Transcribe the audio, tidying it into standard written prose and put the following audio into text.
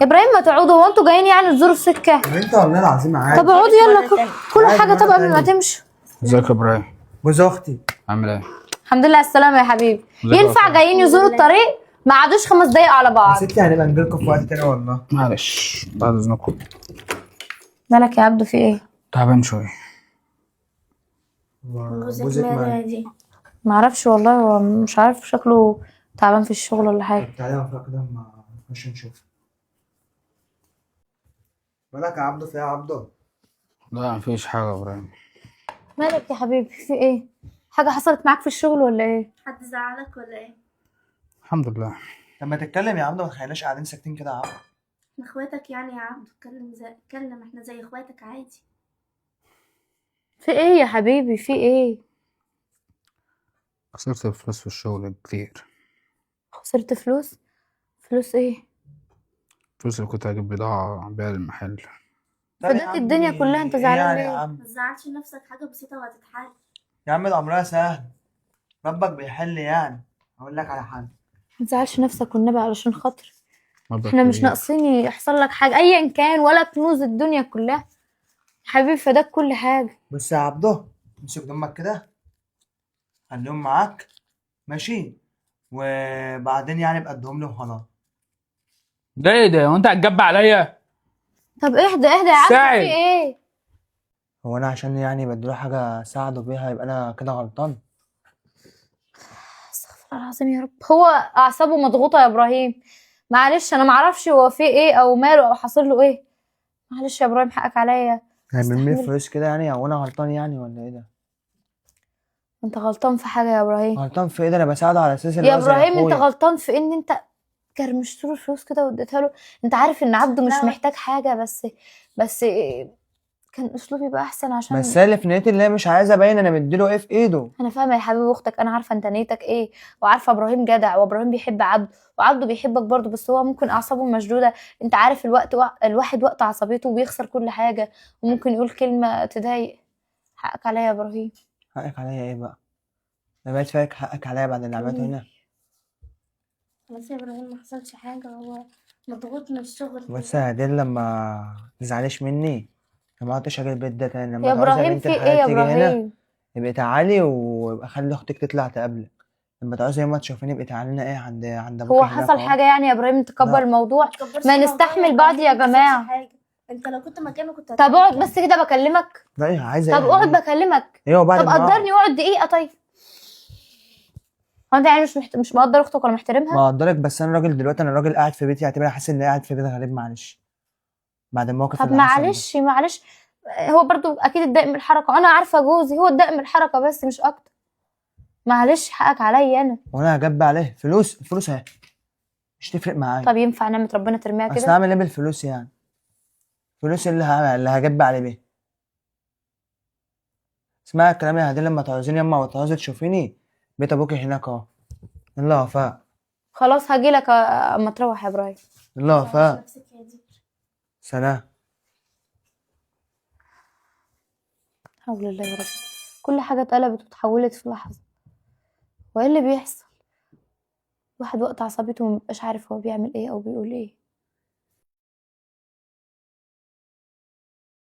ابراهيم ما تقعدوا، هو انتوا جايين يعني تزوروا السكه؟ انت والله العظيم عادي. طب اقعدوا يلا كل حاجه. طب قبل ما تمشوا، ازيك يا ابراهيم؟ جوز اختي عامل ايه؟ الحمد لله على السلامه يا حبيبي. ينفع جايين يزوروا الطريق ما قعدوش 5 دقايق على يا بعض؟ ستي هنبقى نجيلكوا في وقت تاني والله. معلش بعد اذنكم. مالك يا عبدو في ايه؟ تعبان شويه. جوزك مالك؟ دي ما اعرفش والله، هو مش عارف شكله تعبان في الشغل ولا حاجه. تعالى وفاء كده ما نخش نشوف. مالك يا عبدو؟ في ايه يا عبدو؟ لا مفيش حاجه يا ابراهيم. مالك يا حبيبي في ايه؟ حاجه حصلت معاك في الشغل ولا ايه؟ حد زعلك ولا ايه؟ الحمد لله. طب ما تتكلم يا عبدو، ما تخليناش قاعدين ساكتين كده يا عبدو. احنا اخواتك يعني يا عبد، اتكلم احنا زي اخواتك عادي. في ايه يا حبيبي في ايه؟ خسرت فلوس في الشغل كتير. خسرت فلوس؟ فلوس ايه؟ الفلوس اللي كنت هجيب بضاعه بيها للمحل. طب يا فدت عمي، الدنيا كلها، انت إيه زعلان يعني يا ليه؟ عم؟ ما تزعلش نفسك، حاجه بسيطه وهتتحل. يا عم ده امرها سهل، ربك بيحل يعني. اقول لك على حاجه، ما تزعلش نفسك والنبي علشان خاطر. مبلغ احنا مش كبير. ناقصين يحصل لك حاجه ايا كان، ولا كنوز الدنيا كلها حبيبي، فداك كل حاجه. بص يا عبدو، امسك دمك كده، خليهم معاك ماشي، وبعدين يعني ابقى اديهم لي وخلاص. ده ايه ده؟ وانت هتجب عليا؟ طب اهدى اهدى يا عم، ساعد. في ايه؟ هو انا عشان يعني بديله حاجه اساعده بيها يبقى انا كده غلطان؟ استغفر الله العظيم يا رب. هو اعصابه مضغوطه يا ابراهيم، معلش انا معرفش هو في ايه او ماله او حاصل له ايه. معلش يا ابراهيم حقك عليا. يعني برمي استحمل. فلوس كده يعني، او انا غلطان يعني ولا ايه ده؟ انت غلطان في حاجه يا ابراهيم؟ غلطان في ايه ده؟ انا بساعده على اساس اللي يا هو زي ابراهيم انت اخويا. غلطان في ان انت كرمشت له الفلوس كده واديتها له. انت عارف ان عبده مش لا. محتاج حاجه، بس كان اسلوبي يبقى احسن عشان بس هي اللي في نيتي اللي هي مش عايزه ابين انا مديله ايه في ايده. انا فاهمه يا حبيبي اختك، انا عارفه انت نيتك ايه، وعارفه ابراهيم جدع، وابراهيم بيحب عبده، وعبده بيحبك برضه، بس هو ممكن اعصابه مشدوده. انت عارف الواحد وقت عصبيته بيخسر كل حاجه، وممكن يقول كلمه تضايق. حقك عليا يا ابراهيم. حقك عليا ايه بقى؟ انا بقيت فاكر حقك عليا بعد اللي عملته هنا. خلاص يا ابراهيم، ما حصلش حاجه، هو مضغوط من الشغل بس كده. يا عادل لما تزعليش مني، لما عدتش اجي البيت ده تاني، لما يا تعوزي يا ابراهيم بنت في ايه الحلال يا تيجي هنا ابراهيم؟ يبقى تعالي، ويبقى خلي اختك تطلع تقابلك. لما تعوزي يوم ما تشوفيني يبقى تعالي لنا ايه عند ابوكي هو هناك حصل اهو. حاجه يعني يا ابراهيم تكبر لا. الموضوع؟ تكبرش ما الموضوع نستحمل بعض يا إبراهيم، ما حصلش جماعه. حاجة. انت لو كنت مكانه كنت طب اقعد بس كده بكلمك. لا ايه عايزه طب ايه اقعد يعني؟ بكلمك. ايه وبعد طب ما اقعد؟ قدرني واقعد دقيقه طيب. هو انت يعني مش مقدر اختك ولا محترمها؟ ما اقدرك، بس انا راجل دلوقتي، انا راجل قاعد في بيتي، اعتبر حاسس اني قاعد في بيت غريب، معلش بعد الموقف طب اللي حصل ده. معلش معلش، هو برضو اكيد اتضايق من الحركه، انا عارفه جوزي هو اتضايق من الحركه بس مش اكتر. معلش حقك عليا انا. وانا هجب عليه فلوس؟ الفلوس اهي مش تفرق معايا. طب ينفع نعمه ربنا ترميها اصل كده؟ اعمل ايه بالفلوس يعني؟ فلوس اللي هجب عليه بيه. اسمعي الكلام يا هدي، لما تعوزيني يما وتعوزي تشوفيني بيت ابوكي هناك اهو. يلا وفاء. خلاص هجيلك اما تروح يا ابراهيم. يلا ما تزعلش وفاء. نفسك يا دي. سلام. حول الله يا رب، كل حاجه اتقلبت وتحولت في لحظه. وايه اللي بيحصل؟ واحد وقت عصبيته مبيبقاش عارف هو بيعمل ايه او بيقول ايه.